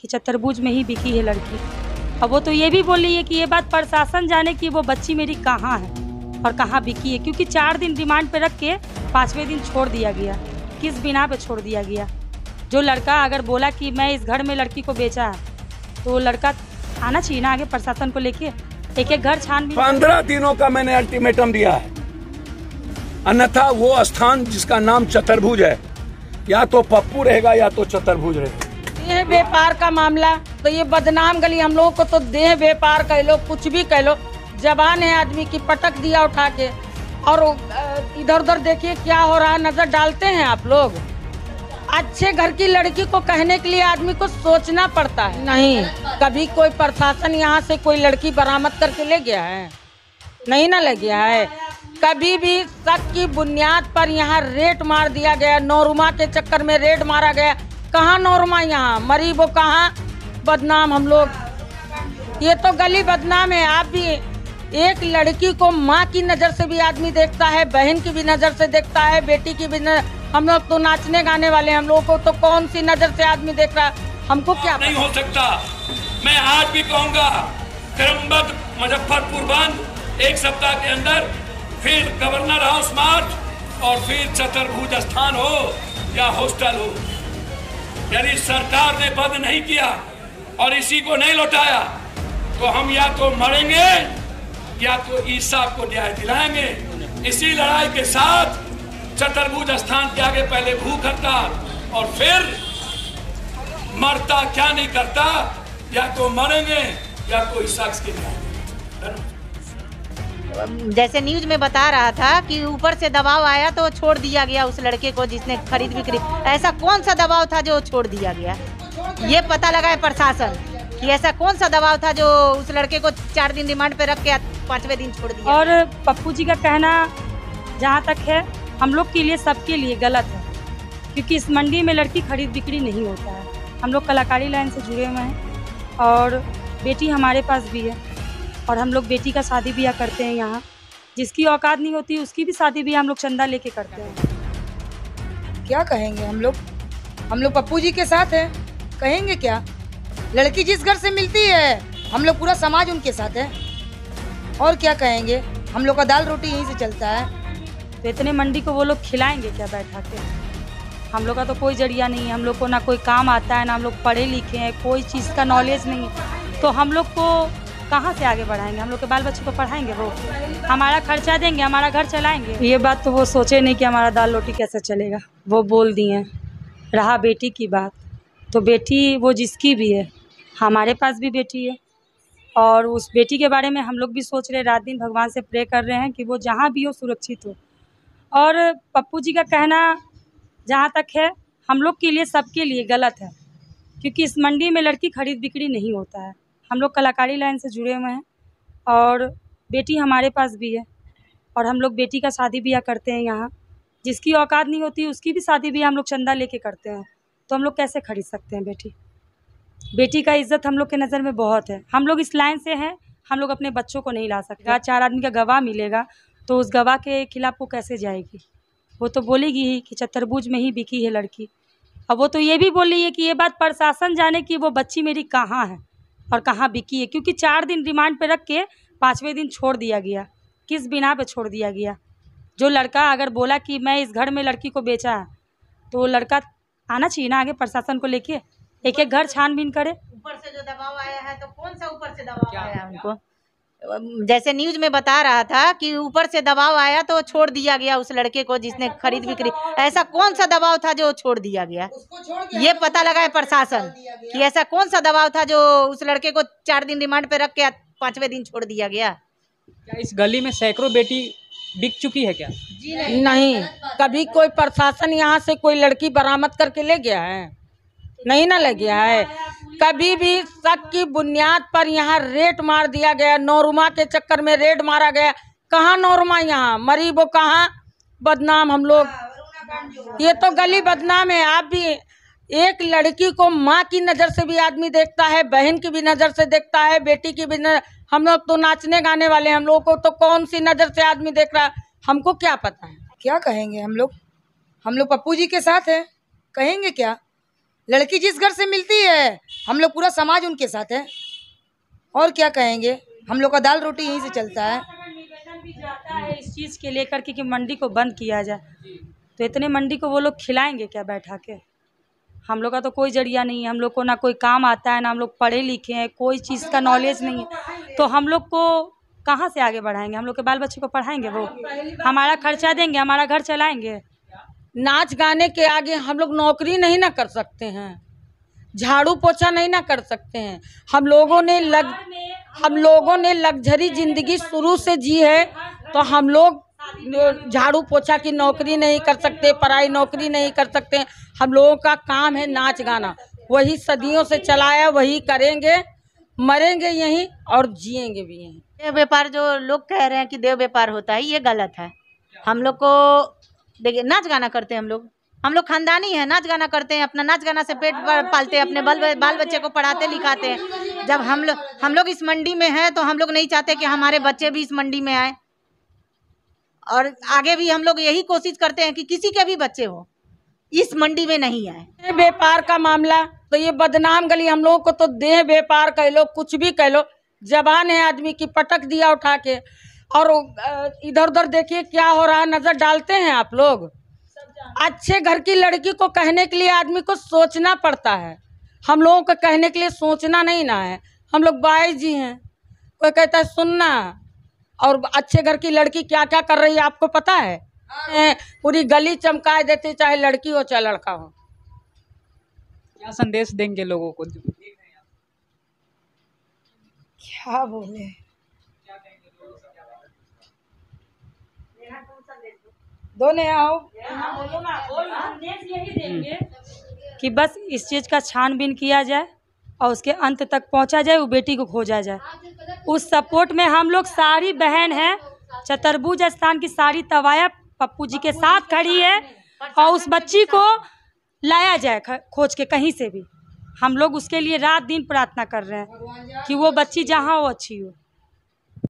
कि चतुर्भुज में ही बिकी है लड़की। अब वो तो ये भी बोल रही है कि ये बात प्रशासन जाने कि वो बच्ची मेरी कहाँ है और कहाँ बिकी है, क्योंकि 4 दिन रिमांड पे रख के 5वें दिन छोड़ दिया गया। किस बिना पे छोड़ दिया गया? जो लड़का अगर बोला कि मैं इस घर में लड़की को बेचा है, तो वो लड़का आना चाहिए ना आगे प्रशासन को लेके। एक एक घर छानबीन 15 दिनों का मैंने अल्टीमेटम दिया है, अन्यथा वो स्थान जिसका नाम चतुर्भुज है, या तो पप्पू रहेगा या तो चतुर्भुज रहेगा। देह व्यापार का मामला तो ये बदनाम गली हम लोगों को तो देह व्यापार कह लो, कुछ भी कह लो। जबान है आदमी की, पटक दिया उठा के। और इधर उधर देखिए क्या हो रहा है, नजर डालते हैं आप लोग। अच्छे घर की लड़की को कहने के लिए आदमी को सोचना पड़ता है। नहीं, कभी कोई प्रशासन यहाँ से कोई लड़की बरामद करके ले गया है? नहीं ना ले गया है। कभी भी शक की बुनियाद पर यहाँ रेड मार दिया गया, नौरुमा के चक्कर में रेड मारा गया। कहाँ नौरुमा, यहाँ मरी वो कहाँ बदनाम हम लोग। ये तो गली बदनाम है। आप भी एक लड़की को माँ की नज़र से भी आदमी देखता है, बहन की भी नज़र से देखता है, बेटी की भी हम लोग तो नाचने गाने वाले, हम लोगों को तो कौन सी नज़र से आदमी देख रहा है, हमको क्या नहीं हो सकता। मैं आज भी कहूँगा, क्रमबद्ध मुजफ्फरपुर बंद, 1 सप्ताह के अंदर फिर गवर्नर हाउस मार्च और फिर चतुर्भुज स्थान हो या हॉस्टल हो। यदि सरकार ने बंद नहीं किया और इसी को नहीं लौटाया तो हम या तो मरेंगे या तो ईसा को न्याय दिलाएंगे। इसी लड़ाई के साथ चतुर्भुज स्थान के आगे पहले भूख हड़ताल और फिर मरता क्या नहीं करता, या तो मरेंगे या तो इस शख्स के न्याय। जैसे न्यूज में बता रहा था कि ऊपर से दबाव आया तो छोड़ दिया गया उस लड़के को जिसने खरीद बिक्री। ऐसा कौन सा दबाव था जो छोड़ दिया गया? ये पता लगा है प्रशासन कि ऐसा कौन सा दबाव था जो उस लड़के को 4 दिन रिमांड पे रख के 5वें दिन छोड़ दिया। और पप्पू जी का कहना जहाँ तक है, हम लोग के लिए सबके लिए गलत है, क्योंकि इस मंडी में लड़की खरीद बिक्री नहीं होता है। हम लोग कलाकारी लाइन से जुड़े हुए हैं और बेटी हमारे पास भी है और हम लोग बेटी का शादी ब्याह करते हैं यहाँ। जिसकी औकात नहीं होती उसकी भी शादी ब्याह हम लोग चंदा लेके करते हैं। क्या कहेंगे हम लोग पप्पू जी के साथ हैं, कहेंगे क्या? लड़की जिस घर से मिलती है हम लोग पूरा समाज उनके साथ है, और क्या कहेंगे? हम लोग का दाल रोटी यहीं से चलता है। तो इतने मंडी को वो लोग खिलाएंगे क्या बैठा के? हम लोग का तो कोई जरिया नहीं है, हम लोग को ना कोई काम आता है, ना हम लोग पढ़े लिखे हैं, कोई चीज़ का नॉलेज नहीं, तो हम लोग को कहाँ से आगे बढ़ाएंगे? हम लोग के बाल बच्चे को पढ़ाएंगे? वो हमारा खर्चा देंगे, हमारा घर चलाएंगे? ये बात तो वो सोचे नहीं कि हमारा दाल रोटी कैसे चलेगा। वो बोल दिए। रहा बेटी की बात, तो बेटी वो जिसकी भी है, हमारे पास भी बेटी है और उस बेटी के बारे में हम लोग भी सोच रहे, रात दिन भगवान से प्रे कर रहे हैं कि वो जहाँ भी हो सुरक्षित हो। और पप्पू जी का कहना जहाँ तक है, हम लोग के लिए सबके लिए गलत है, क्योंकि इस मंडी में लड़की खरीद बिक्री नहीं होता है। हम लोग कलाकारी लाइन से जुड़े हुए हैं और बेटी हमारे पास भी है और हम लोग बेटी का शादी ब्याह करते हैं यहाँ। जिसकी औकात नहीं होती उसकी भी शादी ब्याह हम लोग चंदा लेके करते हैं, तो हम लोग कैसे खरीद सकते हैं बेटी? बेटी का इज्जत हम लोग के नज़र में बहुत है। हम लोग इस लाइन से हैं, हम लोग अपने बच्चों को नहीं ला सकते। 4 आदमी का गवाह मिलेगा तो उस गवाह के खिलाफ वो कैसे जाएगी? वो तो बोलेगी ही कि चतुर्भुज में ही बिकी है लड़की। अब वो तो ये भी बोल रही है कि ये बात प्रशासन जाने कि वो बच्ची मेरी कहाँ है और कहाँ बिकी है, क्योंकि 4 दिन रिमांड पे रख के 5वें दिन छोड़ दिया गया। किस बिना पे छोड़ दिया गया? जो लड़का अगर बोला कि मैं इस घर में लड़की को बेचा है, तो वो लड़का आना चाहिए ना आगे प्रशासन को लेके। एक एक घर छानबीन करे। ऊपर से जो दबाव आया है तो कौन सा ऊपर से दबाव आया उनको? जैसे न्यूज में बता रहा था कि ऊपर से दबाव आया तो छोड़ दिया गया उस लड़के को जिसने खरीद बिक्री। ऐसा कौन सा दबाव था जो छोड़ दिया गया? ये पता लगा है प्रशासन कि ऐसा कौन सा दबाव था जो उस लड़के को 4 दिन रिमांड पे रख के 5वें दिन छोड़ दिया गया। क्या इस गली में सैकड़ों बेटी बिक चुकी है क्या? नहीं, कभी कोई प्रशासन यहाँ से कोई लड़की बरामद करके ले गया है? नहीं ना ले गया है। कभी भी शक की बुनियाद पर यहाँ रेड मार दिया गया, नौरुमा के चक्कर में रेड मारा गया। कहाँ नौरुमा, यहाँ मरी वो कहाँ बदनाम हम लोग। ये तो गली बदनाम है। आप भी एक लड़की को माँ की नज़र से भी आदमी देखता है, बहन की भी नज़र से देखता है, बेटी की भी हम लोग तो नाचने गाने वाले, हम लोगों को तो कौन सी नज़र से आदमी देख रहा है, हमको क्या पता है? क्या कहेंगे हम लोग पप्पू जी के साथ हैं, कहेंगे क्या? लड़की जिस घर से मिलती है हम लोग पूरा समाज उनके साथ है। और क्या कहेंगे, हम लोग का दाल रोटी यहीं से चलता है। निवेदन भी जाता है इस चीज़ के लेकर के कि मंडी को बंद किया जाए, तो इतने मंडी को वो लोग खिलाएंगे क्या बैठा के? हम लोग का तो कोई जरिया नहीं है, हम लोग को ना कोई काम आता है, ना हम लोग पढ़े लिखे हैं, कोई चीज़ का नॉलेज नहीं है, तो हम लोग को कहाँ से आगे बढ़ाएंगे? हम लोग के बाल बच्चे को पढ़ाएंगे? वो हमारा खर्चा देंगे, हमारा घर चलाएंगे? नाच गाने के आगे हम लोग नौकरी नहीं ना कर सकते हैं, झाड़ू पोछा नहीं ना कर सकते हैं। हम लोगों ने लग्जरी जिंदगी शुरू से जी है, तो हम लोग झाड़ू पोछा की नौकरी नहीं कर सकते, पढ़ाई नौकरी नहीं कर सकते। हम लोगों का काम है नाच गाना, वही सदियों से चलाया, वही करेंगे, मरेंगे यहीं और जिएंगे भी यहीं। देह व्यापार जो लोग कह रहे हैं कि देह व्यापार होता है, ये गलत है। हम लोग को देखिए, नाच गाना करते हैं, हम लोग खानदानी है, नाच गाना करते हैं, अपना नाच गाना से पेट पालते हैं, अपने बाल बच्चे को पढ़ाते लिखाते हैं। जब हम लोग इस मंडी में हैं, तो हम लोग नहीं चाहते कि हमारे बच्चे भी इस मंडी में आए, और आगे भी हम लोग यही कोशिश करते हैं कि किसी के भी बच्चे हो इस मंडी में नहीं आए। व्यापार का मामला तो ये बदनाम गली, हम लोगों को तो देह व्यापार कह लो, कुछ भी कह लो, जबान है आदमी की, पटक दिया उठा के। और इधर उधर देखिए क्या हो रहा है, नजर डालते हैं आप लोग। अच्छे घर की लड़की को कहने के लिए आदमी को सोचना पड़ता है, हम लोगों को कहने के लिए सोचना नहीं ना है। हम लोग बाई जी हैं, कोई कहता है सुनना। और अच्छे घर की लड़की क्या क्या कर रही है आपको पता है? पूरी गली चमका देती, चाहे लड़की हो चाहे लड़का हो। क्या संदेश देंगे लोगों को? क्या बोले, दोनों आओ। संदेश यही देंगे कि बस इस चीज़ का छानबीन किया जाए और उसके अंत तक पहुंचा जाए, वो बेटी को खोजा जाए। उस सपोर्ट में हम लोग सारी बहन हैं, चतुर्भुज स्थान की सारी तवाया पप्पू जी के साथ खड़ी है, और उस बच्ची को लाया जाए खोज के कहीं से भी। हम लोग उसके लिए रात दिन प्रार्थना कर रहे हैं कि वो बच्ची जहाँ हो अच्छी हो।